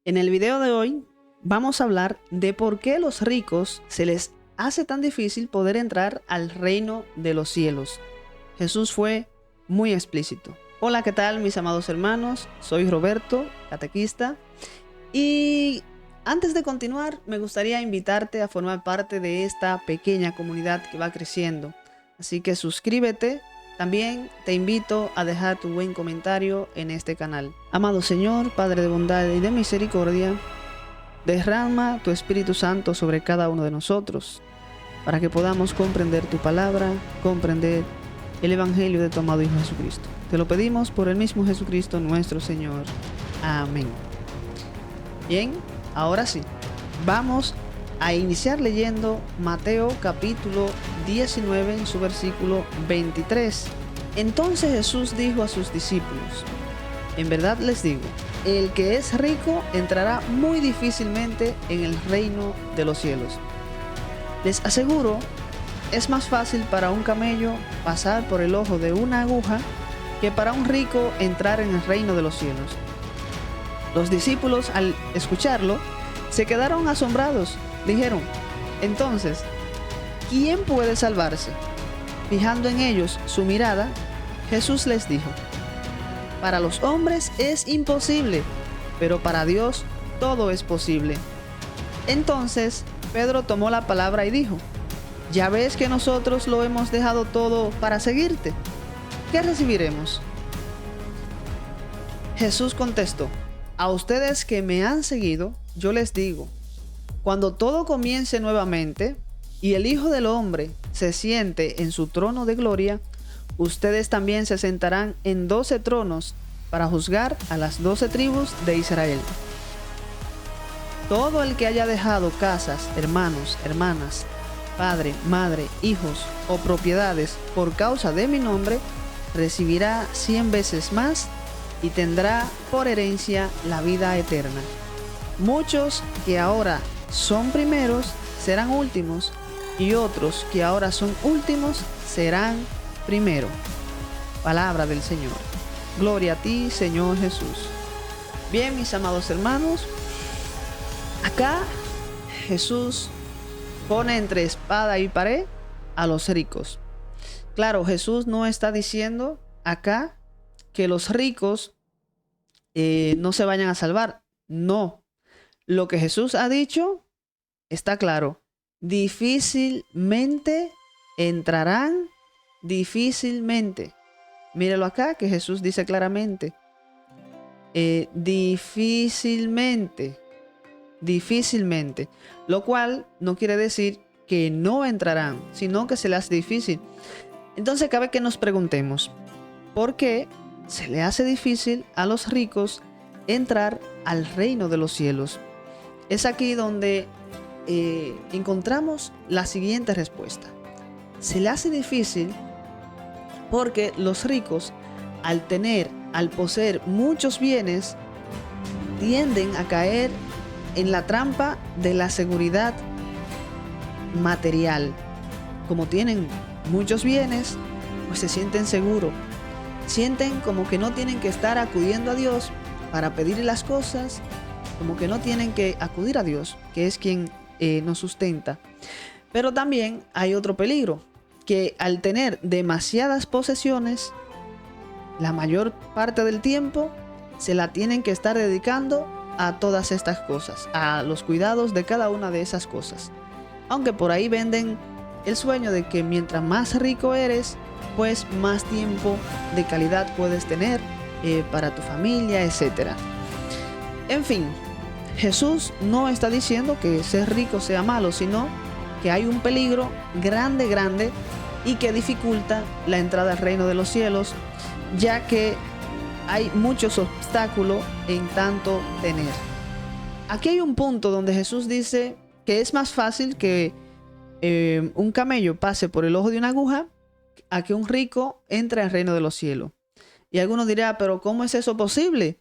En el video de hoy vamos a hablar de por qué a los ricos se les hace tan difícil poder entrar al reino de los cielos. Jesús fue muy explícito. Hola, ¿qué tal mis amados hermanos? Soy Roberto, catequista, y antes de continuar me gustaría invitarte a formar parte de esta pequeña comunidad que va creciendo. Así que suscríbete. También te invito a dejar tu buen comentario en este canal. Amado Señor, Padre de bondad y de misericordia, derrama tu Espíritu Santo sobre cada uno de nosotros, para que podamos comprender tu palabra, comprender el Evangelio de tu amado Hijo Jesucristo. Te lo pedimos por el mismo Jesucristo nuestro Señor. Amén. Bien, ahora sí, vamos a iniciar leyendo Mateo capítulo 19 en su versículo 23. Entonces Jesús dijo a sus discípulos: en verdad les digo, el que es rico entrará muy difícilmente en el reino de los cielos. Les aseguro, es más fácil para un camello pasar por el ojo de una aguja que para un rico entrar en el reino de los cielos. Los discípulos, al escucharlo, se quedaron asombrados. Dijeron: entonces, ¿quién puede salvarse? Fijando en ellos su mirada, Jesús les dijo: para los hombres es imposible, pero para Dios todo es posible. Entonces Pedro tomó la palabra y dijo: ya ves que nosotros lo hemos dejado todo para seguirte. ¿Qué recibiremos? Jesús contestó: a ustedes que me han seguido, yo les digo, cuando todo comience nuevamente y el Hijo del Hombre se siente en su trono de gloria, ustedes también se sentarán en 12 tronos para juzgar a las 12 tribus de Israel. Todo el que haya dejado casas, hermanos, hermanas, padre, madre, hijos o propiedades por causa de mi nombre, recibirá 100 veces más y tendrá por herencia la vida eterna. Muchos que ahora son primeros serán últimos, y otros que ahora son últimos serán primero. Palabra del Señor. Gloria a ti, Señor Jesús. Bien, mis amados hermanos, acá Jesús pone entre espada y pared a los ricos. Claro, Jesús no está diciendo acá que los ricos no se vayan a salvar. No. Lo que Jesús ha dicho está claro. Difícilmente entrarán, difícilmente. Míralo acá, que Jesús dice claramente. Difícilmente. Difícilmente. Lo cual no quiere decir que no entrarán, sino que se les hace difícil. Entonces cabe que nos preguntemos, ¿por qué se le hace difícil a los ricos entrar al reino de los cielos? Es aquí donde encontramos la siguiente respuesta. Se le hace difícil porque los ricos, al poseer muchos bienes, tienden a caer en la trampa de la seguridad material. Como tienen muchos bienes, pues se sienten seguros. Sienten como que no tienen que estar acudiendo a Dios para pedirle las cosas, como que no tienen que acudir a Dios, que es quien nos sustenta. Pero también hay otro peligro, que al tener demasiadas posesiones, la mayor parte del tiempo se la tienen que estar dedicando a todas estas cosas, a los cuidados de cada una de esas cosas. Aunque por ahí venden el sueño de que mientras más rico eres, pues más tiempo de calidad puedes tener para tu familia, etc. En fin, Jesús no está diciendo que ser rico sea malo, sino que hay un peligro grande, grande, y que dificulta la entrada al reino de los cielos, ya que hay muchos obstáculos en tanto tener. Aquí hay un punto donde Jesús dice que es más fácil que un camello pase por el ojo de una aguja a que un rico entre al reino de los cielos. Y algunos dirán, pero ¿cómo es eso posible?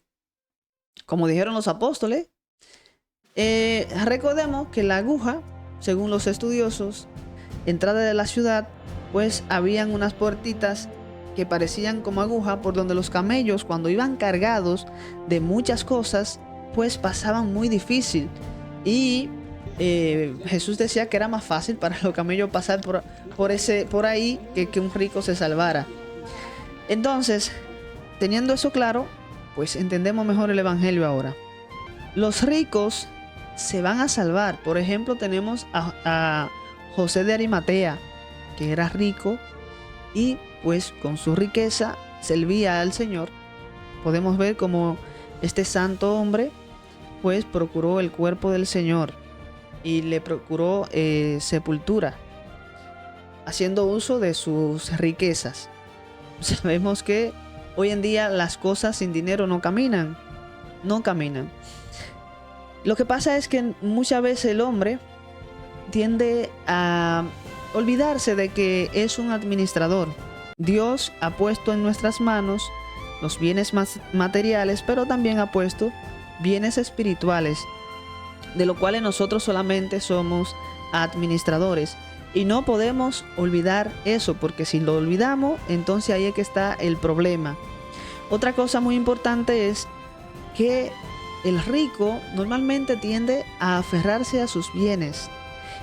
Como dijeron los apóstoles, recordemos que la aguja, según los estudiosos, entrada de la ciudad, pues habían unas puertitas que parecían como aguja por donde los camellos, cuando iban cargados de muchas cosas, pues pasaban muy difícil. Y Jesús decía que era más fácil para los camellos pasar por ahí que un rico se salvara. Entonces, teniendo eso claro, pues entendemos mejor el evangelio ahora. Los ricos se van a salvar. Por ejemplo, tenemos a José de Arimatea, que era rico y pues con su riqueza servía al Señor. Podemos ver cómo este santo hombre pues procuró el cuerpo del Señor y le procuró sepultura, haciendo uso de sus riquezas. Sabemos que hoy en día las cosas sin dinero no caminan. Lo que pasa es que muchas veces el hombre tiende a olvidarse de que es un administrador. Dios ha puesto en nuestras manos los bienes materiales, pero también ha puesto bienes espirituales, de lo cual nosotros solamente somos administradores. Y no podemos olvidar eso, porque si lo olvidamos, entonces ahí es que está el problema. Otra cosa muy importante es que el rico normalmente tiende a aferrarse a sus bienes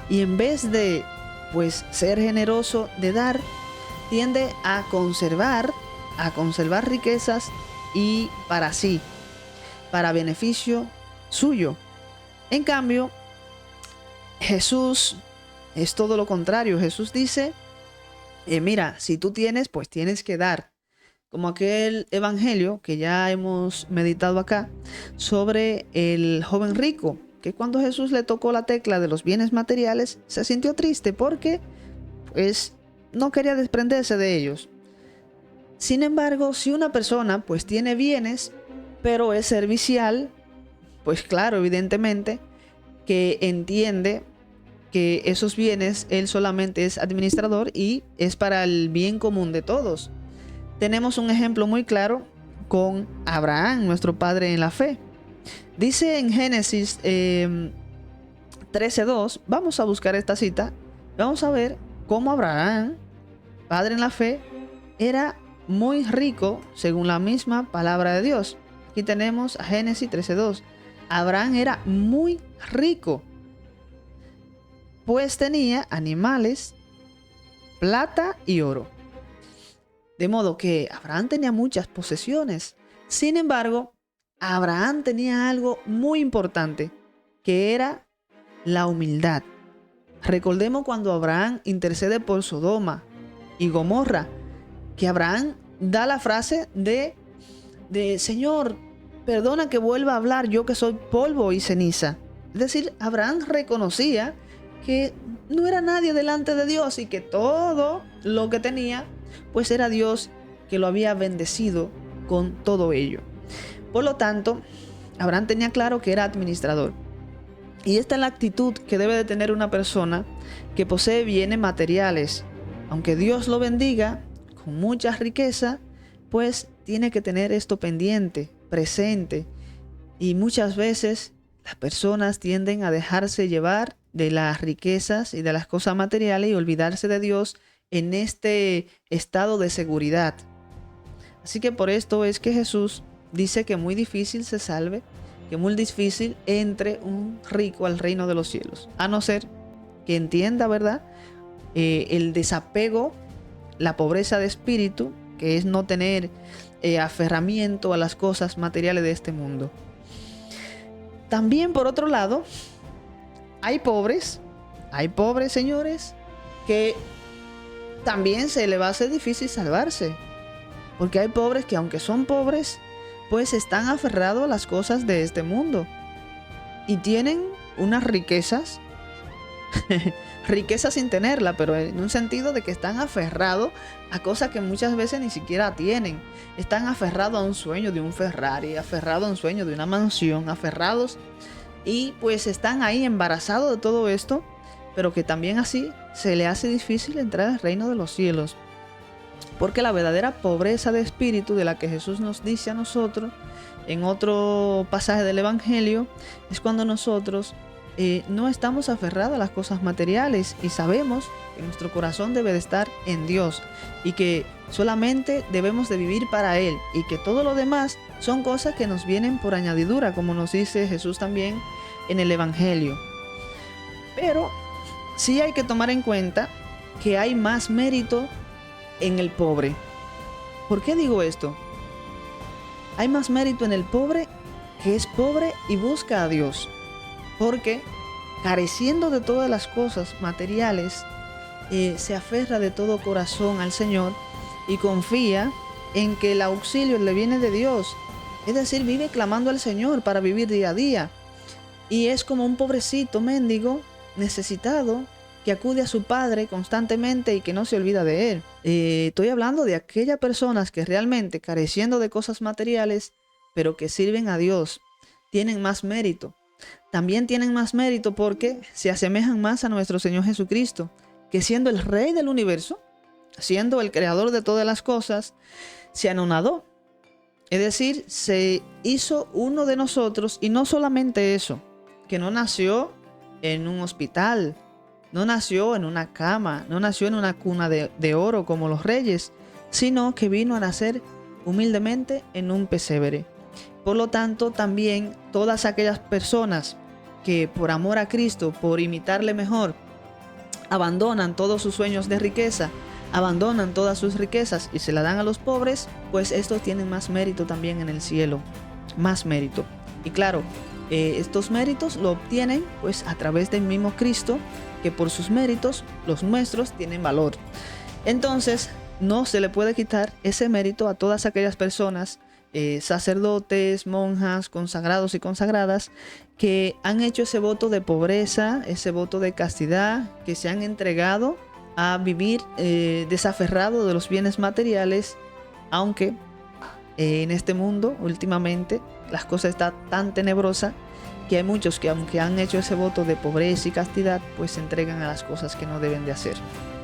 y en vez de pues ser generoso de dar, tiende a conservar riquezas y para sí, para beneficio suyo. En cambio, Jesús es todo lo contrario. Jesús dice, mira, si tú tienes, pues tienes que dar. Como aquel evangelio que ya hemos meditado acá sobre el joven rico, que cuando Jesús le tocó la tecla de los bienes materiales, se sintió triste porque pues no quería desprenderse de ellos. Sin embargo, si una persona pues tiene bienes, pero es servicial, pues claro, evidentemente que entiende que esos bienes él solamente es administrador y es para el bien común de todos. Tenemos un ejemplo muy claro con Abraham, nuestro padre en la fe. Dice en Génesis 13:2, vamos a buscar esta cita, vamos a ver cómo Abraham, padre en la fe, era muy rico según la misma palabra de Dios. Aquí tenemos a Génesis 13:2. Abraham era muy rico, pues tenía animales, plata y oro. De modo que Abraham tenía muchas posesiones. Sin embargo, Abraham tenía algo muy importante, que era la humildad. Recordemos cuando Abraham intercede por Sodoma y Gomorra, que Abraham da la frase de Señor, perdona que vuelva a hablar yo que soy polvo y ceniza. Es decir, Abraham reconocía que no era nadie delante de Dios y que todo lo que tenía pues era Dios que lo había bendecido con todo ello. Por lo tanto, Abraham tenía claro que era administrador. Y esta es la actitud que debe de tener una persona que posee bienes materiales. Aunque Dios lo bendiga con mucha riqueza, pues tiene que tener esto pendiente, presente. Y muchas veces las personas tienden a dejarse llevar de las riquezas y de las cosas materiales y olvidarse de Dios en este estado de seguridad. Así que por esto es que Jesús dice que muy difícil se salve, que muy difícil entre un rico al reino de los cielos, a no ser que entienda, ¿verdad? El desapego, la pobreza de espíritu, que es no tener aferramiento a las cosas materiales de este mundo. También por otro lado, hay pobres, señores, que también se le va a hacer difícil salvarse. Porque hay pobres que aunque son pobres, pues están aferrados a las cosas de este mundo. Y tienen unas riquezas, riquezas sin tenerla, pero en un sentido de que están aferrados a cosas que muchas veces ni siquiera tienen. Están aferrados a un sueño de un Ferrari, aferrados a un sueño de una mansión, aferrados y pues están ahí embarazados de todo esto, pero que también así se le hace difícil entrar al reino de los cielos. Porque la verdadera pobreza de espíritu de la que Jesús nos dice a nosotros en otro pasaje del Evangelio es cuando nosotros no estamos aferrados a las cosas materiales y sabemos que nuestro corazón debe de estar en Dios y que solamente debemos de vivir para Él y que todo lo demás son cosas que nos vienen por añadidura, como nos dice Jesús también en el Evangelio. Pero sí hay que tomar en cuenta que hay más mérito en el pobre. ¿Por qué digo esto? Hay más mérito en el pobre que es pobre y busca a Dios. Porque careciendo de todas las cosas materiales, se aferra de todo corazón al Señor y confía en que el auxilio le viene de Dios. Es decir, vive clamando al Señor para vivir día a día. Y es como un pobrecito mendigo necesitado que acude a su padre constantemente y que no se olvida de él. Estoy hablando de aquellas personas que realmente careciendo de cosas materiales, pero que sirven a Dios, tienen más mérito. También tienen más mérito porque se asemejan más a nuestro Señor Jesucristo, que siendo el Rey del universo, siendo el creador de todas las cosas, se anonadó. Es decir, se hizo uno de nosotros, y no solamente eso, que no nació en un hospital, no nació en una cama, no nació en una cuna de oro como los reyes, sino que vino a nacer humildemente en un pesebre. Por lo tanto, también todas aquellas personas que por amor a Cristo, por imitarle mejor, abandonan todos sus sueños de riqueza, abandonan todas sus riquezas y se la dan a los pobres, pues estos tienen más mérito también en el cielo, más mérito. Y claro, estos méritos lo obtienen pues a través del mismo Cristo, que por sus méritos los nuestros tienen valor. Entonces, no se le puede quitar ese mérito a todas aquellas personas, sacerdotes, monjas, consagrados y consagradas, que han hecho ese voto de pobreza, ese voto de castidad, que se han entregado a vivir desaferrado de los bienes materiales, aunque en este mundo últimamente las cosas están tan tenebrosas que hay muchos que aunque han hecho ese voto de pobreza y castidad, pues se entregan a las cosas que no deben de hacer.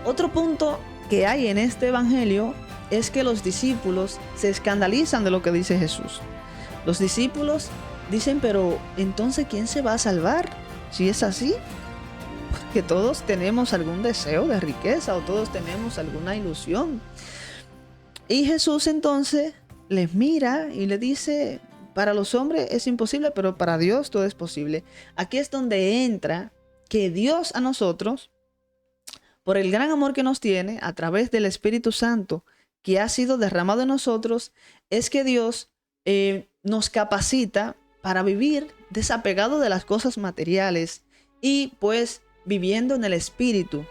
Otro punto que hay en este evangelio es que los discípulos se escandalizan de lo que dice Jesús. Los discípulos dicen, pero entonces ¿quién se va a salvar si es así? Porque todos tenemos algún deseo de riqueza o todos tenemos alguna ilusión. Y Jesús entonces les mira y le dice, para los hombres es imposible, pero para Dios todo es posible. Aquí es donde entra que Dios a nosotros, por el gran amor que nos tiene a través del Espíritu Santo que ha sido derramado en nosotros, es que Dios nos capacita para vivir desapegado de las cosas materiales y pues viviendo en el Espíritu,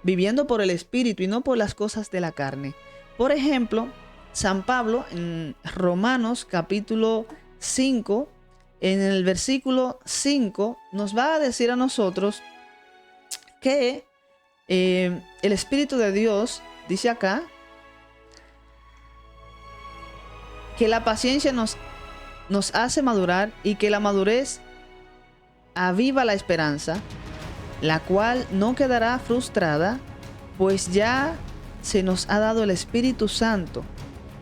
viviendo por el Espíritu y no por las cosas de la carne. Por ejemplo, San Pablo en Romanos capítulo 5, en el versículo 5, nos va a decir a nosotros que el Espíritu de Dios, dice acá, que la paciencia nos hace madurar y que la madurez aviva la esperanza, la cual no quedará frustrada, pues ya se nos ha dado el Espíritu Santo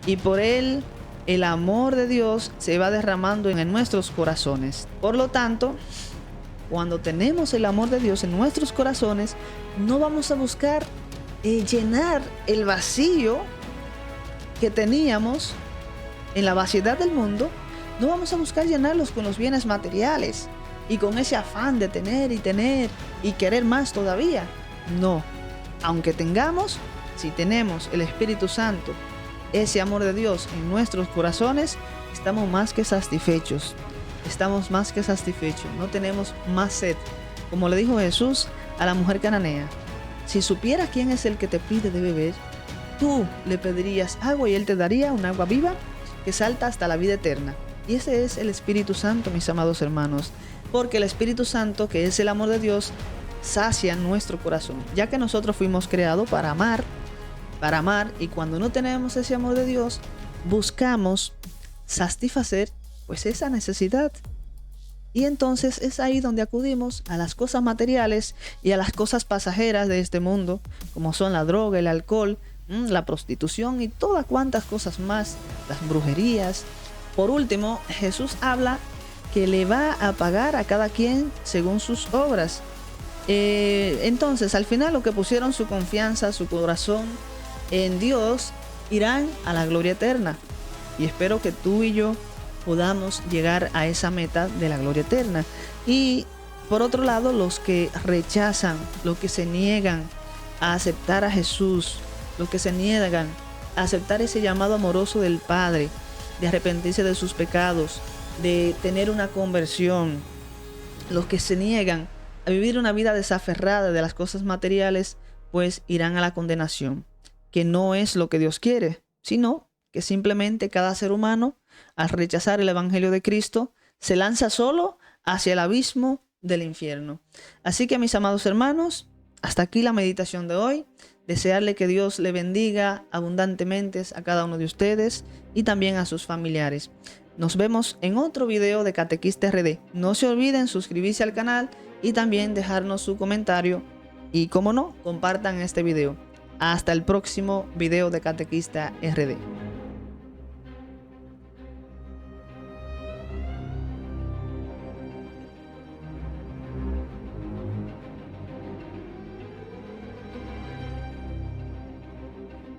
y por él el amor de Dios se va derramando en nuestros corazones. Por lo tanto, cuando tenemos el amor de Dios en nuestros corazones, no vamos a buscar llenar el vacío que teníamos en la vaciedad del mundo. No vamos a buscar llenarlos con los bienes materiales y con ese afán de tener y querer más todavía. No, aunque tengamos, si tenemos el Espíritu Santo, ese amor de Dios en nuestros corazones, estamos más que satisfechos. Estamos más que satisfechos, no tenemos más sed. Como le dijo Jesús a la mujer cananea, si supieras quién es el que te pide de beber, tú le pedirías agua y él te daría un agua viva que salta hasta la vida eterna. Y ese es el Espíritu Santo, mis amados hermanos, porque el Espíritu Santo, que es el amor de Dios, sacia nuestro corazón, ya que nosotros fuimos creados para amar, y cuando no tenemos ese amor de Dios, buscamos satisfacer pues esa necesidad. Y entonces es ahí donde acudimos a las cosas materiales y a las cosas pasajeras de este mundo, como son la droga, el alcohol, la prostitución y todas cuantas cosas más, las brujerías. Por último, Jesús habla que le va a pagar a cada quien según sus obras. Entonces, al final, los que pusieron su confianza, su corazón en Dios, irán a la gloria eterna. Y espero que tú y yo podamos llegar a esa meta de la gloria eterna. Y por otro lado, los que rechazan, los que se niegan a aceptar a Jesús, los que se niegan a aceptar ese llamado amoroso del Padre, de arrepentirse de sus pecados, de tener una conversión, los que se niegan a vivir una vida desaferrada de las cosas materiales, pues irán a la condenación, que no es lo que Dios quiere, sino que simplemente cada ser humano, al rechazar el Evangelio de Cristo, se lanza solo hacia el abismo del infierno. Así que, mis amados hermanos, hasta aquí la meditación de hoy. Desearle que Dios le bendiga abundantemente a cada uno de ustedes y también a sus familiares. Nos vemos en otro video de Catequista RD. No se olviden suscribirse al canal y también dejarnos su comentario. Y como no, compartan este video. Hasta el próximo video de Catequista RD.